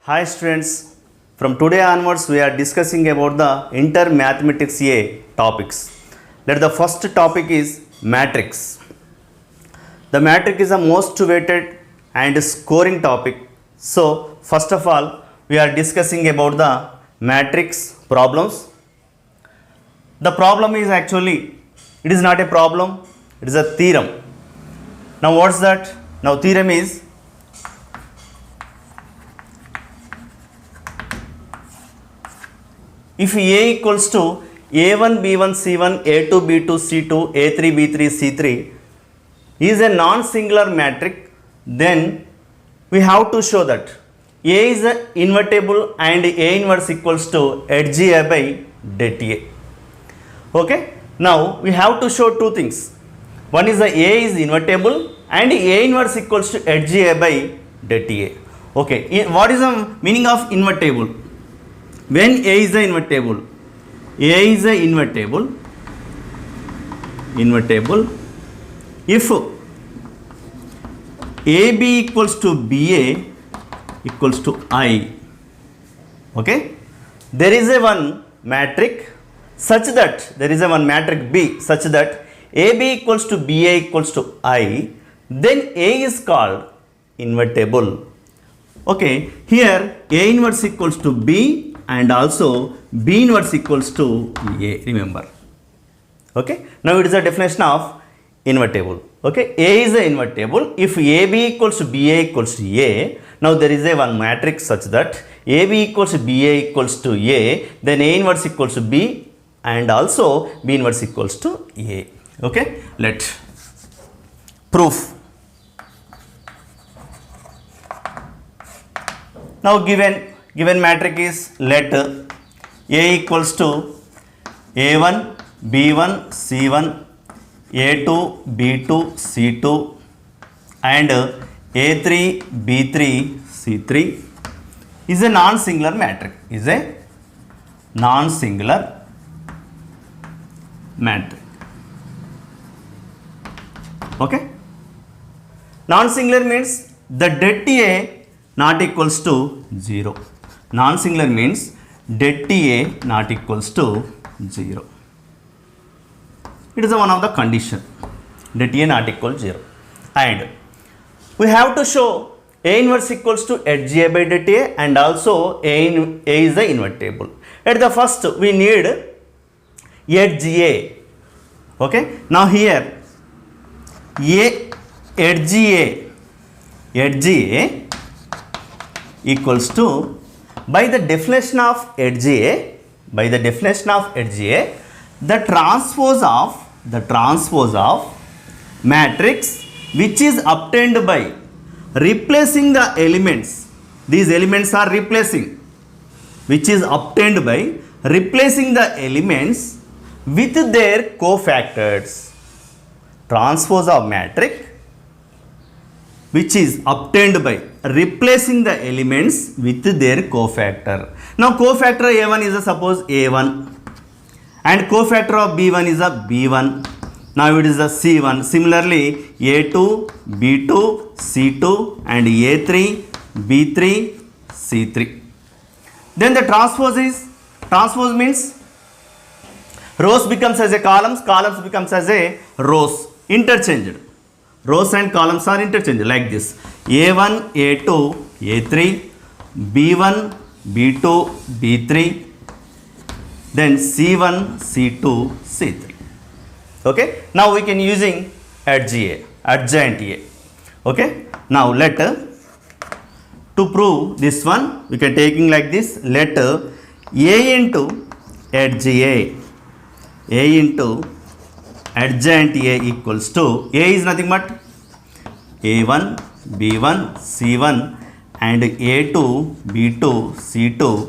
Hi students, from today onwards we are discussing about the inter mathematics A topics. Let the first topic is matrix. The matrix is the most weighted and scoring topic. So first of all we are discussing about the matrix problems. The problem is actually, it is not a problem, it is a theorem. Now what's that? Now theorem is, if A equals to A1, B1, C1, A2, B2, C2, A3, B3, C3 is a non-singular matrix, then we have to show that A is invertible and A inverse equals to HGA by det A. Okay. Now we have to show two things. One is the A is invertible and A inverse equals to HGA by det A. Okay. What is the meaning of invertible? When A is the invertible, if AB equals to BA equals to I, okay, there is a one matrix such that, there is a one matrix B such that AB equals to BA equals to I, then A is called invertible. Okay, here A inverse equals to B and also B inverse equals to A, remember. Okay, now it is a definition of invertible. Okay, A is a invertible if AB equals to BA equals to A. Now there is a one matrix such that AB equals to BA equals to A, then A inverse equals to B and also B inverse equals to A. Okay, let proof. Now given matrix is, let A equals to A1, B1, C1, A2, B2, C2 and A3, B3, C3 is a non-singular matrix, Okay. Non-singular means the det A not equals to 0. Non-singular means det A not equals to 0. It is one of the condition, det A not equal to 0. And we have to show A inverse equals to HGA by det A and also A is the invertible. At the first we need HGA. Okay. Now here HGA equals to, by the definition of HGA, the transpose of matrix which is obtained by replacing the elements. These elements are replacing, which is obtained by replacing the elements with their cofactors. Transpose of matrix which is obtained by replacing the elements with their cofactor. Now cofactor A1 is a suppose A1 and cofactor of B1 is a B1. Now it is a C1. Similarly A2, B2, C2 and A3, B3, C3. Then the transpose means rows becomes as a columns becomes as a rows, interchanged. Rows and columns are interchanged like this. A1, A2, A3, B1, B2, B3, then C1, C2, C3. Okay. Now we can using HGA, adjoint A. Okay. Now let, to prove this one, we can taking like this, let A into HGA, A into adjoint A equals to, A is nothing but A1, B1, C1 and A2, B2, C2,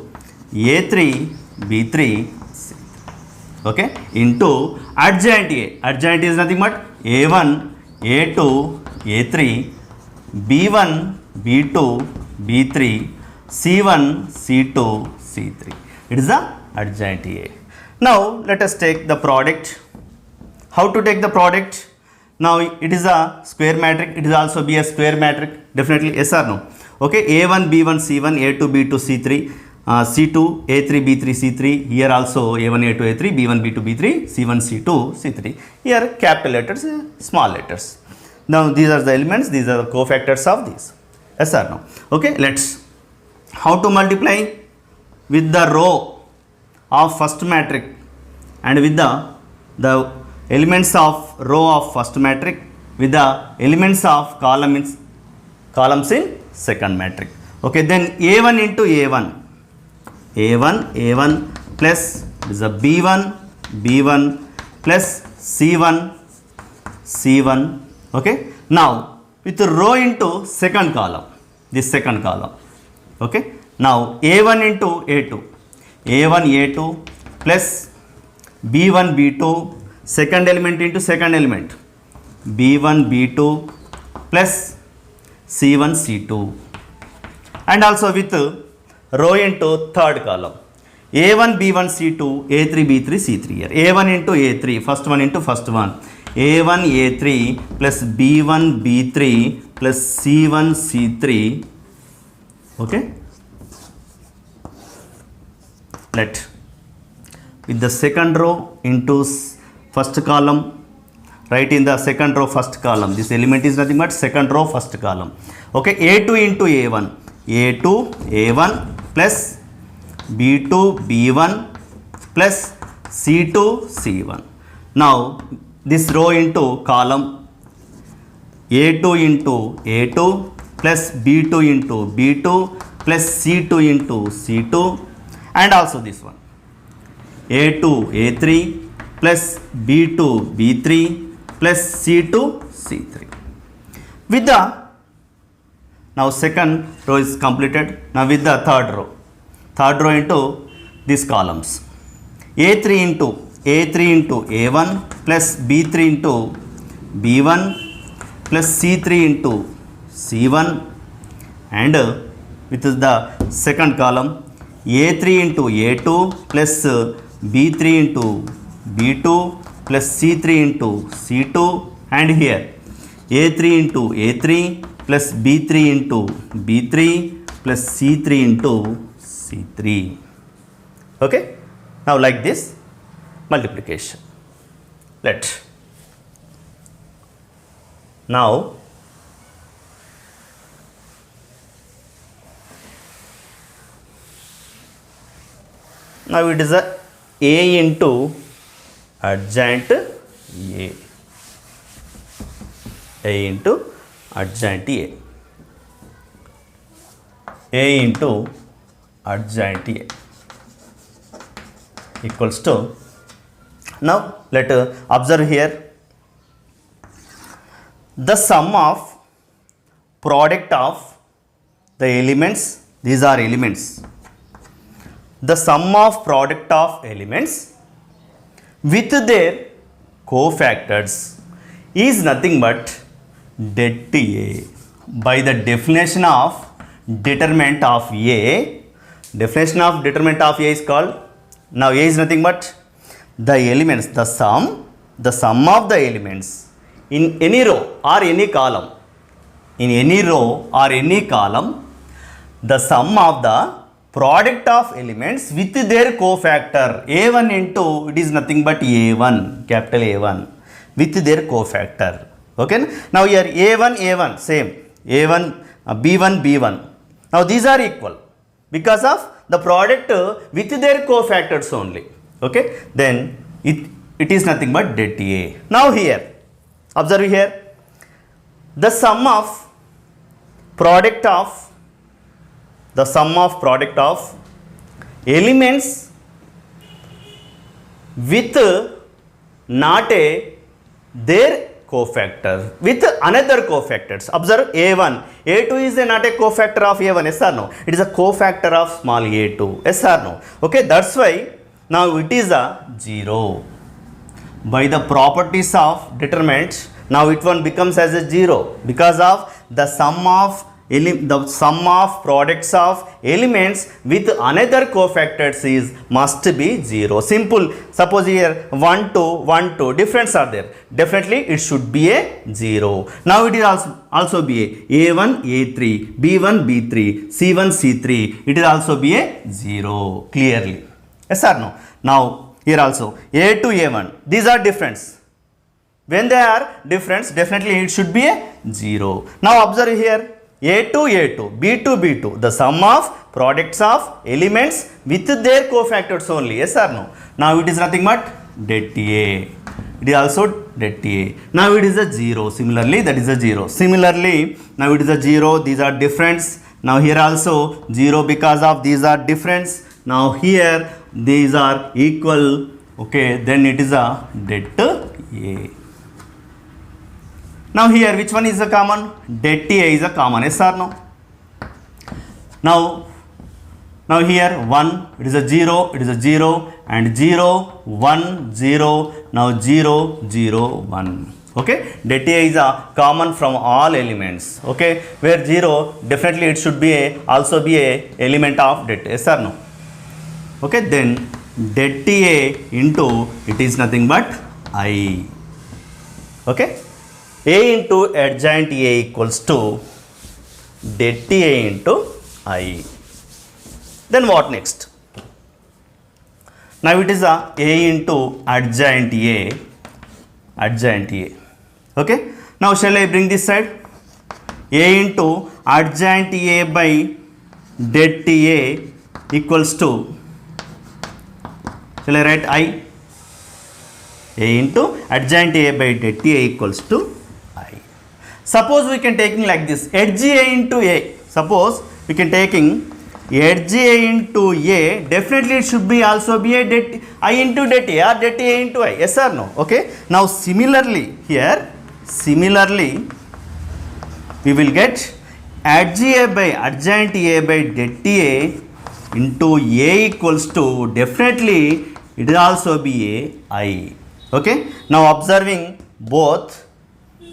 A3, B3, C3. Okay, into adjoint A. Adjoint is nothing but A1, A2, A3, B1, B2, B3, C1, C2, C3. It is the adjoint A. Now let us take the product. How to take the product? Now it is a square matrix, it is also be a square matrix, definitely yes or no. Okay, A1, B1, C1, A2, B2, C3, C2, A3, B3, C3. Here also A1, A2, A3, B1, B2, B3, C1, C2, C3. Here capital letters, small letters. Now these are the elements, these are the cofactors of these. Yes or no? Okay, let's. How to multiply? With the row of first matrix and with the elements of row of first matrix with the elements of columns in second matrix. Okay, then A1 into A1 plus is a B1 plus C1. Okay, now with row into second column, this second column. Okay, now A1 into A2 plus B1 second element into second element, B1 B2 plus C1 C2, and also with row into third column, A1 B1 C2 A3 B3 C3. Here A1 into A3, first one into first one, A1 A3 plus B1 B3 plus C1 C3. Okay, let with the second row into first column, write in the second row first column. This element is nothing but second row first column. Okay, A2 into A1 plus B2 B1 plus C2 C1. Now this row into column, A2 into A2 plus B2 into B2 plus C2 into C2, and also this one A2 A3 plus B2 B3 plus C2 C3. With the now second row is completed. Now with the third row into these columns, A3 into A1 plus B3 into B1 plus C3 into C1, and with the second column, A3 into A2 plus B3 into B2 plus C3 into C2, and here A3 into A3 plus B3 into B3 plus C3 into C3. Okay, now like this multiplication. Now it is A into adjoint A into adjoint A into adjoint A equals to, now let us observe here, the sum of product of the elements, these are elements, the sum of product of elements with their cofactors is nothing but det A. By the definition of determinant of A, definition of determinant of A is called, now A is nothing but the elements, the sum of the elements in any row or any column, the sum of the product of elements with their cofactor. A1 into, it is nothing but A1, capital A1, with their cofactor. Okay, now here A1 same, A1 B1. Now these are equal because of the product with their cofactors only. Okay, then it is nothing but det A. Now here observe here, the sum of product of elements with not their cofactor, with another cofactors. Observe A1, A2 is not a cofactor of A1, yes or no? It is a cofactor of small a2, yes or no? Okay, that's why now it is a 0. By the properties of determinant, now it one becomes as a 0 because of the sum of the sum of products of elements with another cofactors is must be 0. Simple. Suppose here 1 2 1 2 difference are there, definitely it should be a 0. Now it is also be a a1 a3 b1 b3 c1 c3, it is also be a 0 clearly. Yes or no? Now here also a to a1, these are difference. When they are difference, definitely it should be a 0. Now observe here a to a2 b to b2, the sum of products of elements with their cofactors only. Yes or no? Now it is nothing but det a. It is also det a. Now it is a 0. Similarly, that is a 0. Similarly, now it is a 0. These are difference. Now here also 0 because of these are difference. Now here these are equal. Okay, then it is a det a. Now here which one is a common? Det a is a common. Yes or no? Now here 1, it is a 0, it is a 0 and 0 1 0, now 0 0 1. Okay, det a is a common from all elements. Okay, where 0 definitely it should be a also be a element of det. Yes or no? Okay, then det a into it is nothing but I. Okay, a into adjoint a equals to det a into I. Then what next? Now it is a into adjoint a. Okay, now shall I bring this side? A into adjoint a by det a equals to, shall I write I? A into adjoint a by det a equals to I. Suppose we can taking like this, edge a into a. Suppose we can taking edge a into a, definitely it should be also be a det I into det a or det a into I. Yes or no? Okay. Now similarly here, similarly we will get edge a by adjoint a by det a into a equals to, definitely it will also be a I. Okay. Now observing both,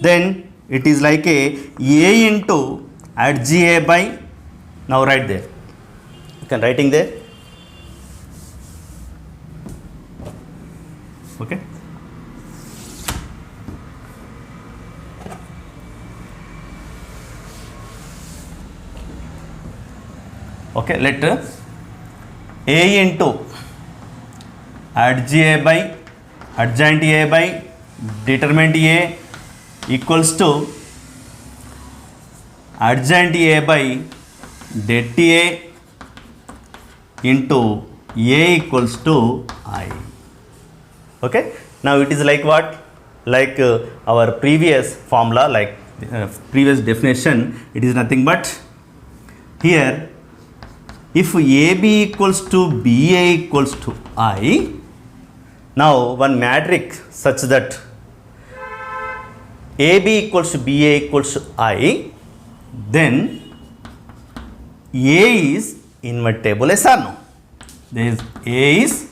then it is like a into edge a by, now write there, you can writing there. Okay, okay, let a into edge a by adjoint a by determinant a equals to adjoint a by det a into a equals to I. Okay, now it is like what? Like our previous formula, like previous definition, it is nothing but here if AB equals to BA equals to I, now one matrix such that AB equals to BA equals to I, then A is invertible. Yes or no? There is A is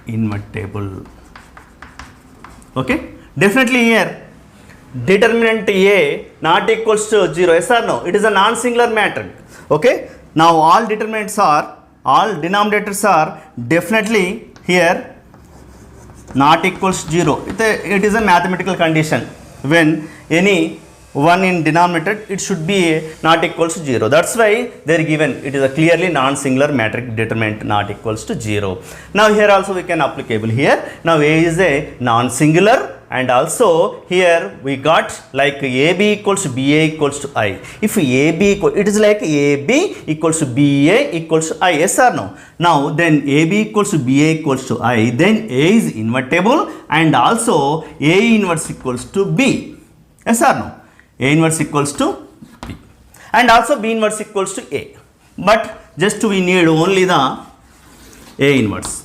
invertible. Okay, definitely here determinant A not equals to 0. Yes or no? It is a non-singular matrix. Okay, now all determinants are, all denominators are definitely here not equals to 0. It is a mathematical condition. When any one in denominator, it should be not equals to 0. That's why they are given, it is a clearly non-singular matrix determinant not equals to 0. Now here also we can applicable here. Now A is a non-singular, and also here we got like AB equals to BA equals to I. If AB equal, it is like AB equals to BA equals to I. Yes or no? Now then AB equals to BA equals to I, then A is invertible, and also A inverse equals to B. Yes or no? A inverse equals to B, and also B inverse equals to A, but just we need only the A inverse.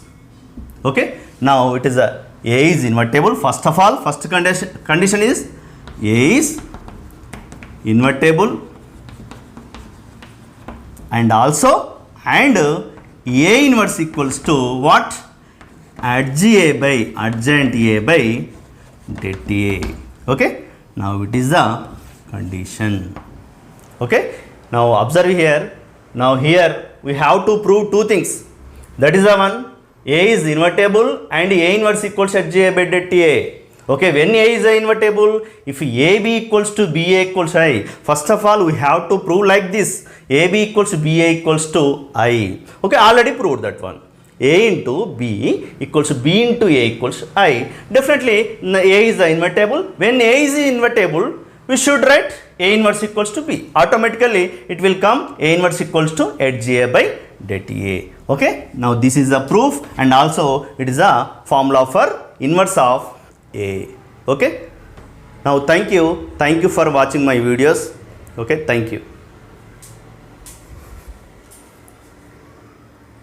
Okay, now it is a is invertible. First of all, first condition is A is invertible, and also and A inverse equals to what? Adj A by adjoint A by det A. Okay, now it is the condition. Okay, now observe here. Now here we have to prove two things. That is the one, A is invertible and A inverse equals HJ by delta A. Okay, when A is invertible, if AB equals to BA equals I, first of all we have to prove like this, AB equals to BA equals to I. Okay, already proved that one. A into B equals to B into A equals I. Definitely A is the invertible. When A is invertible, we should write A inverse equals to B. Automatically it will come A inverse equals to HGA by delta A. Okay, now this is the proof, and also it is a formula for inverse of A. Okay, now thank you for watching my videos. Okay, thank you.